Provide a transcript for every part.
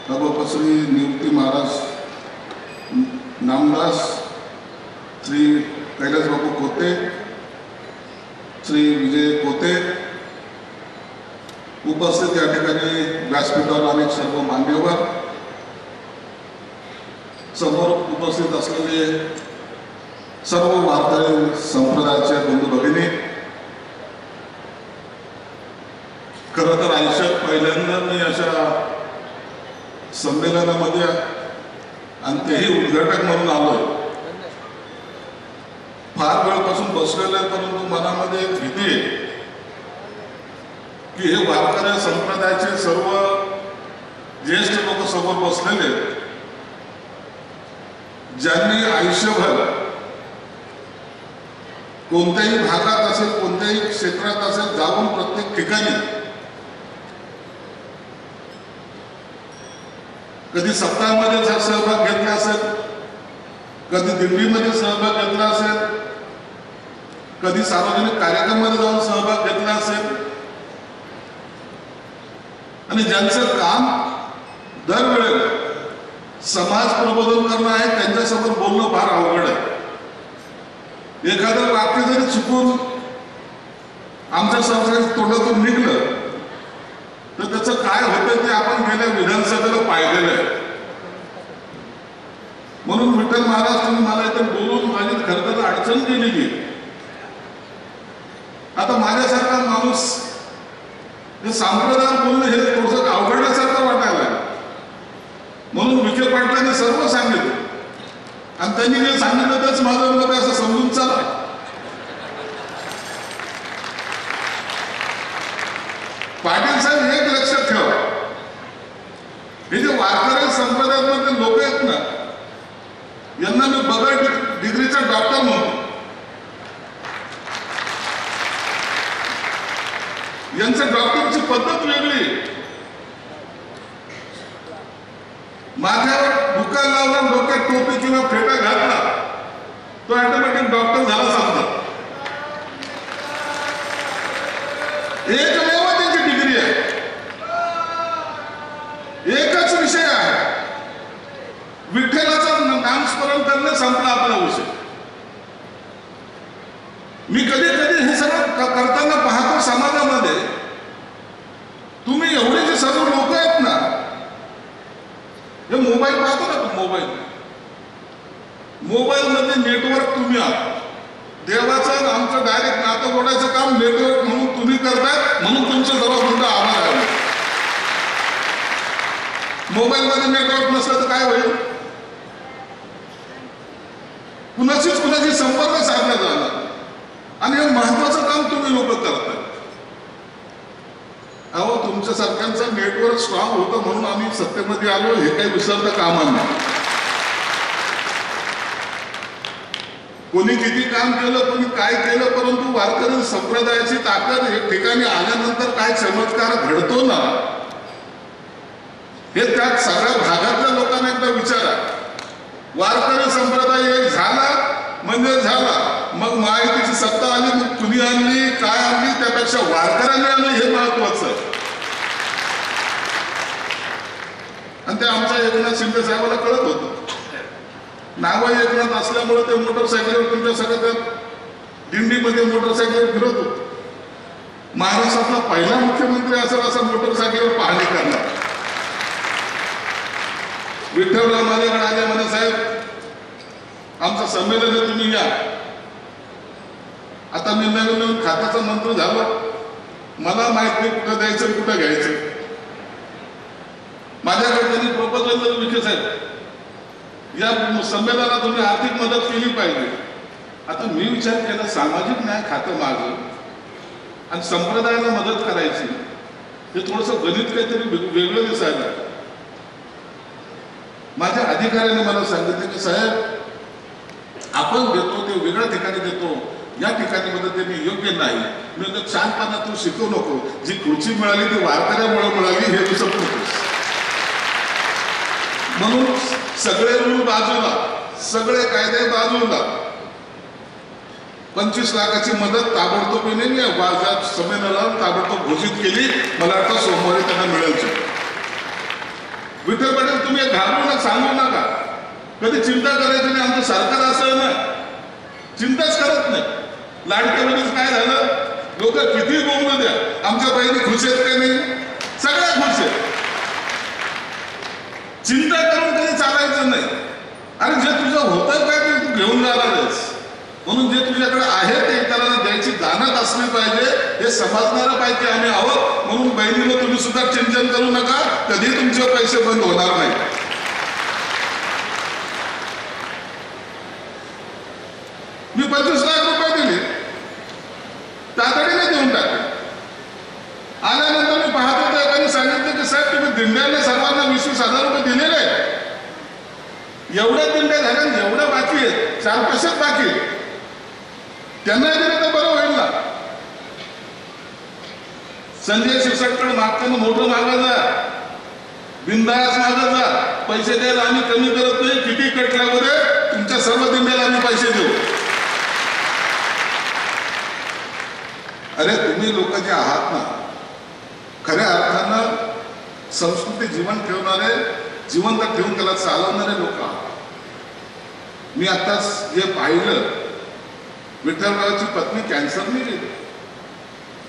नवोपश्री नियुक्ती महाराज नामदास, श्री कैलासबाबू कोते, श्री विजय कोते, उपस्थित या ठिकाणी व्यासपीठावर अनेक सर्व मान्यवर, समोर उपस्थित असलेले सर्व वारकरी संप्रदायाचे बंधू भगिनी, खरं तर आयुष्यात पहिल्यांदा मी अशा संमेलनामध्ये आणि तेही उद्घाटक म्हणून आलोय. फार वेळपासून बसलेलं आहे, परंतु मनामध्ये एक भीती आहे की हे वारकरी संप्रदायाचे सर्व ज्येष्ठ लोक समोर बसलेले, ज्यांनी आयुष्यभर कोणत्याही भागात असेल, कोणत्याही क्षेत्रात असेल, जाऊन प्रत्येक ठिकाणी कधी सप्ताहामध्ये सहभाग घेतला असेल, कधी दिंडीमध्ये सहभाग घेतला असेल, कधी सार्वजनिक कार्यक्रमामध्ये जाऊन सहभाग घेतला असेल, आणि ज्यांचं काम दरवेळेला समाज प्रबोधन करणं आहे, त्यांच्यासमोर बोलणं फार अवघड आहे. एखादं वाक्य जरी चुकून आमच्या संस्थेच्या तोंडातून निघलं तर त्याचं काय होतं ते आपण गेल्या विधानसभेला पाहिलेलं आहे. म्हणून विठ्ठल महाराज तुम्ही मला इथे बोलून माझी खरं तर अडचण केली की आता माझ्यासारखा माणूस हे संप्रदाय बोलणं हे थोडंसं अवघडल्यासारखं वाटायला, म्हणून विखे पाटलांनी सर्व सांगितलं आणि त्यांनी जे सांगितलं तेच माझं मत असं समजून चाललं. पाटील साहेब एक लक्षात ठेवा, हे जे वारकरी संप्रदायामधले लोक आहेत ना, यांना मी बगैर डिग्रीचा डॉक्टर म्हणतो. यांचं डॉक्टरची पद्धत वेगळी. माझ्यावर दुकान लावला, डोक्यात टोपी किंवा फेटा घातला, तो ऑटोमॅटिक डॉक्टर झाला समजा. एकमेव त्यांची डिग्री आहे, एकच विषय आहे, विठ्ठलाचं नामस्मरण करणे, संपला आपला विषय. मी कधी कधी हे सगळं करताना पाहतो समाजामध्ये, तुम्ही एवढे जे सर्व लोक आहेत ना, हे मोबाईल पाहतो ना, तू मोबाईल मध्ये नेटवर्क तुम्ही आहात. देवाचं आमचं डायरेक्ट नातं जोडायचं काम नेटवर्क म्हणून तुम्ही करताय, म्हणून तुमचं सर्वात मोठा आभार आहे. मोबाईल मध्ये नेटवर्क नसलं तर काय होईल? कुणाची संपर्क साधला जाणार, आणि हे महत्वाचं काम तुम्ही लोक करताय. अहो, तुमच्या सरकारचं नेटवर्क स्ट्रॉंग होतं म्हणून आम्ही सत्तेमध्ये आलो, हे काही विसरता कामा नाही. कोणी किती काम केलं, कोणी काय केलं, परंतु वारकरी संप्रदायाची ताकद एक ठिकाणी आल्यानंतर काय चमत्कार घडतो ना, हे त्या सगळ्या भागातल्या लोकांना एकदा विचारा. वारकरी संप्रदाय एक झाला म्हणजे झाला, मग माहितीची सत्ता आली, मग कुणी आणली, काय आणली, त्यापेक्षा वारकऱ्यांनी आणली हे महत्वाचं आहे. आणि ते आमच्या एकनाथ शिंदे साहेबाला कळत होतं. नाव एकनाथ असल्यामुळे ते मोटरसायकलवर तुमच्या सगळ्या दिंडीमध्ये मोटरसायकलवर फिरत होते. महाराष्ट्रातला पहिला मुख्यमंत्री असेल असं मोटरसायकलवर पाहणी करणार. विठ्ठलराव माझ्याकडे आले, म्हणे साहेब आमचं संमेलन आहे, तुम्ही या. आता मी नवीन खात्याचा मंत्री झालो, मला माहित नाही कुठं द्यायचं कुठं घ्यायचं. माझ्याकडे त्यांनी प्रपोजल दिलं, विखे साहेब या संमेलनाला तुम्ही आर्थिक मदत केली पाहिजे. आता मी विचार केला, सामाजिक न्याय खातं माझं आणि संप्रदायाला मदत करायची, हे थोडंसं गणित काहीतरी वेगळं दिसायला. माझ्या अधिकाऱ्याने मला सांगितलं की साहेब आपण देतो ते वेगळ्या ठिकाणी देतो, या ठिकाणी मदत योग्य नाही. मी तर छानपणा तू शिकवू नको, जी खुर्ची मिळाली ती वारकऱ्यामुळे मिळाली हे दिसत नकोस. म्हणून सगळे रूल बाजूला, सगळे कायदे बाजूला, 25 लाखाची मदत ताबडतोबीने संमेलनाला ताबडतोब घोषित केली. मला वाटतं सोमवारी त्यांना मिळेल. विठ्ठल पाटील तुम्ही घाबरू नका, सांगू नका, कधी चिंता करायची नाही. आमचं सरकार असं ना चिंताच करत नाही. लाडक्या बहिणीच काय झालं, लोक किती बोलू द्या, आमच्या बहिणी खुश आहेत का नाही, सगळ्या खुश आहेत. चिंता करून कधी चालायचं नाही. अरे जे तुझं होतं काय ते तू घेऊन जाणारच, म्हणून जे तुझ्याकडे आहे ते इतरांना द्यायची जाणत असली पाहिजे, हे समजणारं पाहिजे आम्ही आहोत. म्हणून बहिणीला तुम्ही सुद्धा चिंतन करू नका, कधी तुमचे पैसे बंद होणार नाही. मी 25 लाख रुपये दिले, तातडीने देऊन टाकले. आल्यानंतर मी पाहत होतो, एकाने सांगितलं की साहेब तुम्ही दिंड्याला सर्वांना 20,000 रुपये दिलेले आहेत. एवढ्या दिंड्या झाल्या, एवढ्या बाकी आहेत, 4-5 बाकी आहेत, त्यांना दिलं तर बरं होईल ना. संजय शिरसाटकडे मागताना मोठं मागा जा, बिंदास मागा जा, पैसे द्यायला आम्ही कमी करत नाही. किती कटल्यामध्ये तुमच्या सर्व दिंड्याला आम्ही पैसे देऊ. अरे तुम्ही लोक जे आहात ना, खऱ्या अर्थानं संस्कृती जीवन ठेवणारे, जिवंत ठेवून त्याला चालवणारे लोक आहात. मी आताच जे पाहिलं, विठ्ठलरावची पत्नी कॅन्सरने गेली,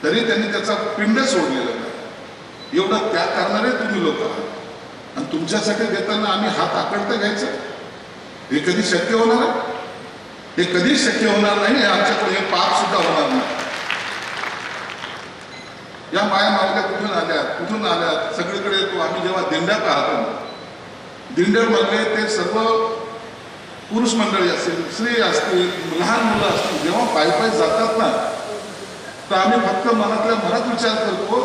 तरी त्यांनी त्याचा पिंड सोडलेला नाही. एवढं त्याग करणारे तुम्ही लोक आहात. आणि तुमच्यासाठी देताना आम्ही हात आकडता घ्यायचं, हे कधी शक्य होणार आहे? हे कधीच शक्य होणार नाही. आमच्याकडे हे पाप सुद्धा होणार नाही. या माया मावल्या कुठून आल्यात सगळीकडे येतो. आम्ही जेव्हा दिंड्या पाहतो, दिंड्यामध्ये ते सर्व पुरुष मंडळी असतील, स्त्री असतील, लहान मुलं असतील, जेव्हा पायी जातात ना, तर आम्ही फक्त मनातल्या मनात विचार करतो,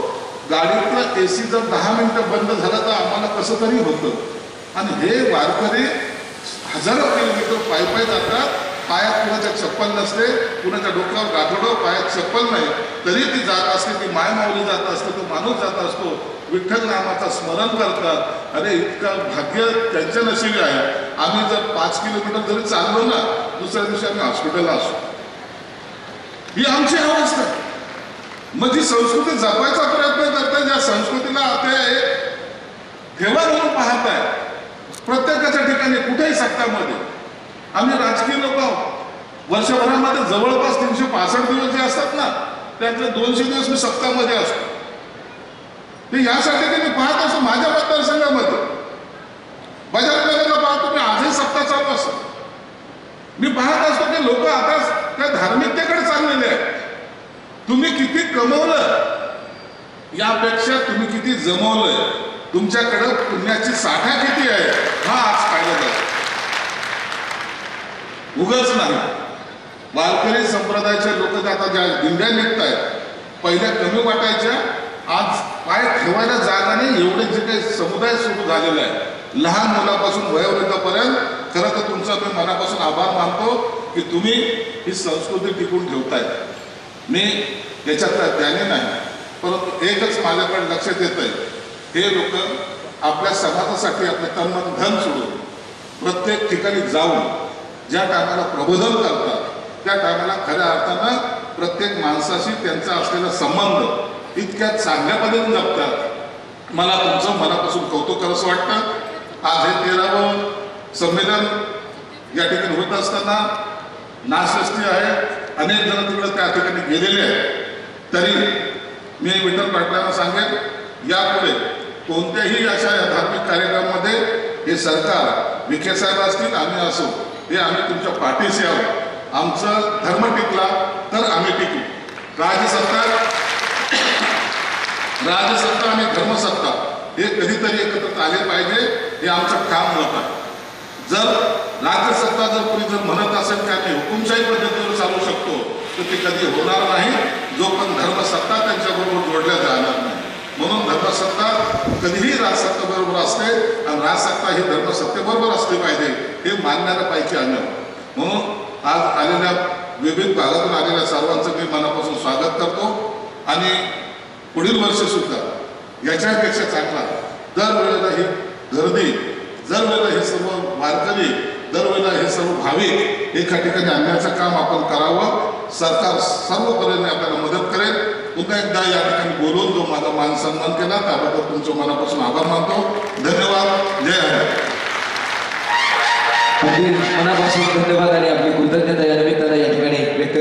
गाडीतला AC जर 10 मिनिटं बंद झाला तर आम्हाला कसं तरी होतं. आणि हे वारकरी हजारो किलोमीटर पायी जातात. पायात कुणाच्या चप्पल नसते, कुणाच्या डोक्यावर गाठोडं, पायात चप्पल नाही, तरी ती जात असते, ती मायमाऊली जात असते, तो माणूस जात असतो, विठ्ठल नामाचं स्मरण करतात. अरे इतकं भाग्य त्यांच्या नशिबी आहे. आम्ही जर 5 किलोमीटर जरी चाललो ना, दुसऱ्या दिवशी आम्ही हॉस्पिटलला असतो. ही आमची अवस्था आहे. मग जी संस्कृती जपायचा प्रयत्न करताय, ज्या संस्कृतीला ते ठेवा म्हणून पाहताय, प्रत्येकाच्या ठिकाणी कुठेही सत्तामध्ये आम्ही राजकीय लोक आहोत. वर्षभरामध्ये जवळपास 365 दिवस जे असतात ना, त्यातले 200 दिवस मी सत्तामध्ये असतो. ते यासाठी की मी पाहत असतो माझ्या मतदारसंघामध्ये बजारनगरला पाहतो, मी आजही सत्ता चालू असतो. मी पाहत असतो की लोक आता त्या धार्मिकतेकडे चाललेले आहेत. तुम्ही किती कमवलं यापेक्षा तुम्ही किती जमवलंय, तुमच्याकडे पुण्याची साठा किती आहे हा आज पाहिला जातो. उगाच नाही. वारकरी संप्रदायाचे लोक आता ज्या दिंड्या निघत आहेत, पहिल्या कमी वाटायच्या, आज पाय ठेवायला जागा नाही, एवढे जे काही समुदाय सुरू झालेला आहे, लहान मुलापासून वयोवृद्धापर्यंत. खरं तर तुमचा मी मनापासून आभार मानतो की तुम्ही ही संस्कृती टिकून ठेवताय. मी याच्यातला ज्ञानी नाही, परंतु एकच माझ्याकडे लक्षात येत आहे, हे लोक आपल्या समाजासाठी आपलं तन धन सोडून प्रत्येक ठिकाणी जाऊन ज्या टायमाला प्रबोधन करतात, त्या टायमाला खऱ्या अर्थानं प्रत्येक माणसाशी त्यांचा असलेला संबंध इतक्या चांगल्या पद्धतीने जपतात. मला तुमचं मनापासून कौतुक करावंसं वाटतं. आज हे 13वं संमेलन या ठिकाणी होत असताना नाशस्ती आहे, अनेक जण तिकडे त्या ठिकाणी गेलेले आहेत. तरी मी विठ्ठल पाटलांना सांगेन, यापुढे कोणत्याही अशा धार्मिक कार्यक्रमामध्ये हे सरकार, विखे साहेब असतील, आम्ही असो, हे आम्ही तुमच्या पाठीशी आहोत. आमचं धर्म टिकला तर आम्ही टिकू. राजसत्ता आणि धर्मसत्ता हे कधीतरी एकत्र आले पाहिजे, हे आमचं काम होत आहे. जर राज्यसत्ता जर कोणी जर म्हणत असेल की आम्ही हुकुमशाही पद्धतीवर चालू शकतो, तर ते कधी होणार नाही, जो पण धर्मसत्ता त्यांच्याबरोबर जोडल्या जाणार नाही. म्हणून धर्मसत्ता कधीही राजसत्तेबरोबर असते आणि राजसत्ता ही धर्मसत्तेबरोबर असली पाहिजे, हे मानणाऱ्यापैकी आम्ही आहोत. म्हणून आज आलेल्या विविध भागातून आलेल्या सर्वांचं मी मनापासून स्वागत करतो. आणि पुढील वर्षसुद्धा याच्यापेक्षा चांगला, दरवेळेला ही गर्दी, दरवेळेला हे सर्व वारकरी, दरवेळेला हे सर्व भाविक एका ठिकाणी आणण्याचं काम आपण करावं. सरकार सर्व परीने आपल्याला मदत करेल. पुन्हा एकदा या ठिकाणी बोलून जो माझा मान सन्मान केला त्याबद्दल तुमच्या मनापासून आभार मानतो. धन्यवाद. अगदी मनापासून धन्यवाद आणि